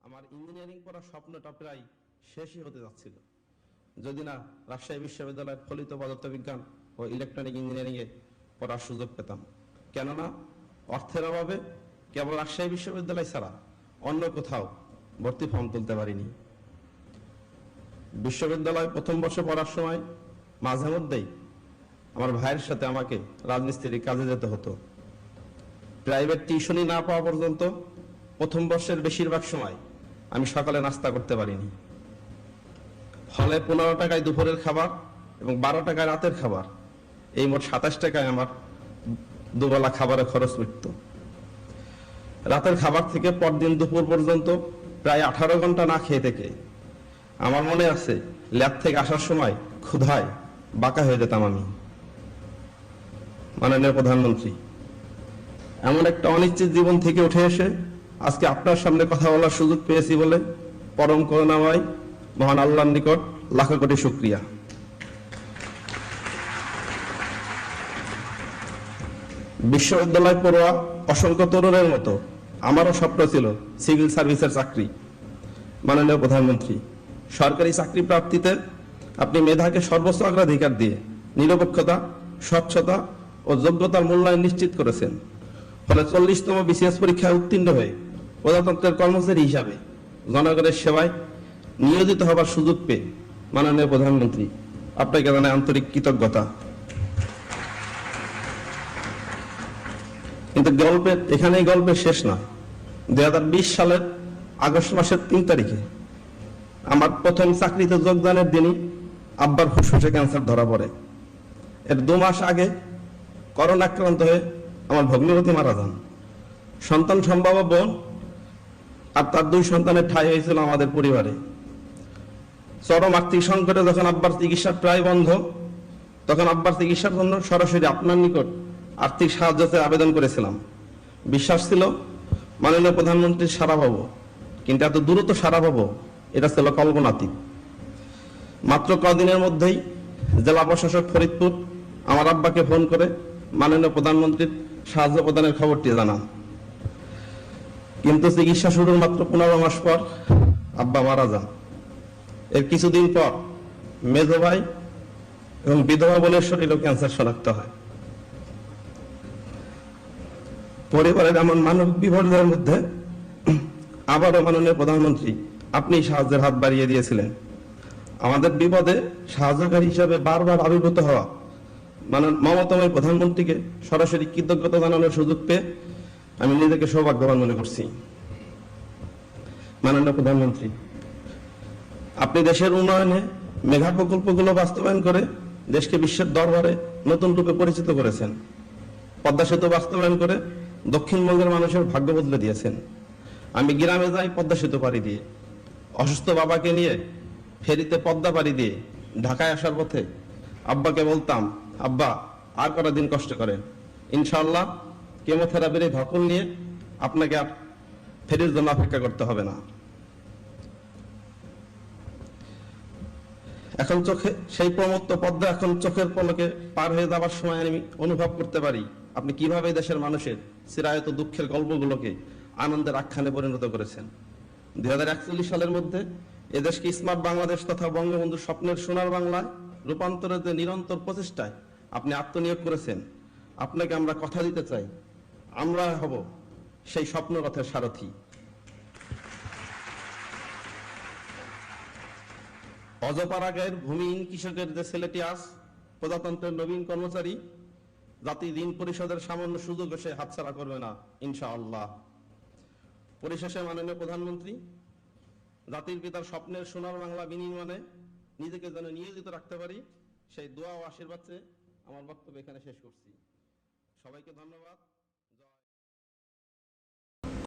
আমার ইঞ্জিনিয়ারিং পড়ার স্বপ্নটা প্রায় শেষই হতে যাচ্ছিল, যদি না রাজশাহী বিশ্ববিদ্যালয়ের ফলিত পদার্থবিজ্ঞান ও ইলেকট্রনিক ইঞ্জিনিয়ারিংয়ে পড়ার সুযোগ পেতাম। কেননা অর্থের অভাবে কেবল রাজশাহী বিশ্ববিদ্যালয় ছাড়া অন্য কোথাও ভর্তি ফর্ম তুলতে পারিনি। বিশ্ববিদ্যালয় প্রথম বর্ষে পড়ার সময় মাঝে মধ্যেই আমার ভাইয়ের সাথে আমাকে রাজমিস্ত্রির কাজে যেতে হতো। প্রাইভেট টিউশনি না পাওয়া পর্যন্ত প্রথম বর্ষের বেশিরভাগ সময় আমি সকালে নাস্তা করতে পারিনি। ফলে 15 টাকায় দুপুরের খাবার এবং 12 টাকায় রাতের খাবার, এই মোট 27 টাকায় আমার দুবেলা খাবারের খরচ মিটত। রাতের খাবার থেকে পরদিন দুপুর পর্যন্ত প্রায় 18 ঘন্টা না খেয়ে থেকে আমার মনে আছে ল্যাব থেকে আসার সময় ক্ষুধায় বাঁকা হয়ে যেতাম আমি। মাননীয় প্রধানমন্ত্রী, এমন একটা অনিশ্চিত জীবন থেকে উঠে এসে আজকে আপনার সামনে কথা বলার সুযোগ পেয়েছি বলে পরম করুণাময় মহান আল্লাহর নিকট লাখো কোটি শুকরিয়া। বিশ্ববিদ্যালয় পড়ুয়া অসংখ্য তরুণের মতো আমারও স্বপ্ন ছিল সিভিল সার্ভিসের চাকরি। মাননীয় প্রধানমন্ত্রী, সরকারি চাকরি প্রাপ্তিতে আপনি মেধাকে সর্বোচ্চ অগ্রাধিকার দিয়ে নিরপেক্ষতা, স্বচ্ছতা ও যোগ্যতার মূল্যায়ন নিশ্চিত করেছেন। ফলে 40তম বিসিএস পরীক্ষায় উত্তীর্ণ হয়ে প্রজাতন্ত্রের কর্মচারী হিসাবে জনগণের সেবায় নিয়োজিত হবার সুযোগ পেয়ে মাননীয় প্রধানমন্ত্রী আপনাকে জানাই আন্তরিক কৃতজ্ঞতা। কিন্তু এখানেই গল্পের শেষ নয়। 2020 সালের আগস্ট মাসের 3 তারিখে আমার প্রথম চাকরিতে যোগদানের দিনই আব্বার ফুসফুসে ক্যান্সার ধরা পড়ে। এর 2 মাস আগে করোনা আক্রান্ত হয়ে আমার ভগ্নিপতি মারা যান। সন্তান সম্ভাবনা বোন আর তার 2 সন্তানের ঠাঁই হয়েছিল আমাদের পরিবারে। চরম আর্থিক সংকটে যখন আব্বার চিকিৎসা প্রায় বন্ধ, তখন আব্বার চিকিৎসার জন্য সরাসরি আপনার নিকট আর্থিক সাহায্য চেয়ে আবেদন করেছিলাম। বিশ্বাস ছিল মাননীয় প্রধানমন্ত্রীর সাড়া পাবো, কিন্তু এত দ্রুত সাড়া পাবো এটা ছিল কল্পনাতীত। মাত্র কদিনের মধ্যেই জেলা প্রশাসক ফরিদপুর আমার আব্বাকে ফোন করে মাননীয় প্রধানমন্ত্রীর সাহায্য প্রদানের খবরটি জানান। কিন্তু চিকিৎসা শুরুর মাত্র 15 মাস পর আব্বা মারা যান। এর কিছুদিন পর মেজো ভাই এবং বিধবা বোনের শরীরেও ক্যান্সার শনাক্ত হয়। পরিবারের এমন মানবিক বিপর্যয়ের মধ্যে আবারও মাননীয় প্রধানমন্ত্রী আপনি সাহায্যের হাত বাড়িয়ে দিয়েছিলেন। আমাদের বিপদে সাহায্যকারী হিসেবে বারবার আবির্ভূত হওয়া মমতাময় প্রধানমন্ত্রীকে সরাসরি কৃতজ্ঞতা জানানোর সুযোগ পেয়ে আমি নিজেকে সৌভাগ্যবান মনে করছি। মাননীয় প্রধানমন্ত্রী, আপনি দেশের উন্নয়নে মেগা প্রকল্পগুলো বাস্তবায়ন করে দেশকে বিশ্বের দরবারে নতুন রূপে পরিচিত করেছেন। পদ্মা সেতু বাস্তবায়ন করে দক্ষিণবঙ্গের মানুষের ভাগ্য বদলে দিয়েছেন। আমি গ্রামে যাই পদ্মা সেতু পাড়ি দিয়ে, অসুস্থ বাবাকে নিয়ে ফেরিতে পদ্মা পাড়ি দিয়ে ঢাকায় আসার পথে আব্বাকে বলতাম, আব্বা আর কটা দিন কষ্ট করেন, ইনশাআল্লাহ কেমোথেরাপির এই ধকল নিয়ে আপনাকে আর ফেরির জন্য অপেক্ষা করতে হবে না। এখন চোখে সেই প্রমত্ত পদ্মা এখন চোখের পলকে পার হয়ে যাবার সময় আমি অনুভব করতে পারি আপনি কিভাবে দেশের মানুষের চিরায়ত দুঃখের গল্পগুলোকে আনন্দের আখ্যানে পরিণত করেছেন। 2041 সালের মধ্যে এদেশকে স্মার্ট বাংলাদেশ তথা বঙ্গবন্ধুর স্বপ্নের সোনার বাংলায় রূপান্তরের যে নিরন্তর প্রচেষ্টায় আপনি আত্মনিয়োগ করেছেন, আপনাকে আমরা কথা দিতে চাই আমরা হব সেই স্বপ্নরথের সারথি। অজপাড়া গায়ের ভূমিহীন কৃষকের যে ছেলেটি আজ প্রজাতন্ত্রের নবীন কর্মচারী, জাতি ঋণ পরিশোধের সামান্য সুযোগ সে হাতছাড়া করবে না ইনশাআল্লাহ। পরিশেষে মাননীয় প্রধানমন্ত্রী, জাতির পিতার স্বপ্নের সোনার বাংলা বিনির্মাণে নিজেকে যেন নিয়োজিত রাখতে পারি সেই দোয়া ও আশীর্বাদ চেয়ে আমার বক্তব্য এখানে শেষ করছি। সবাইকে ধন্যবাদ।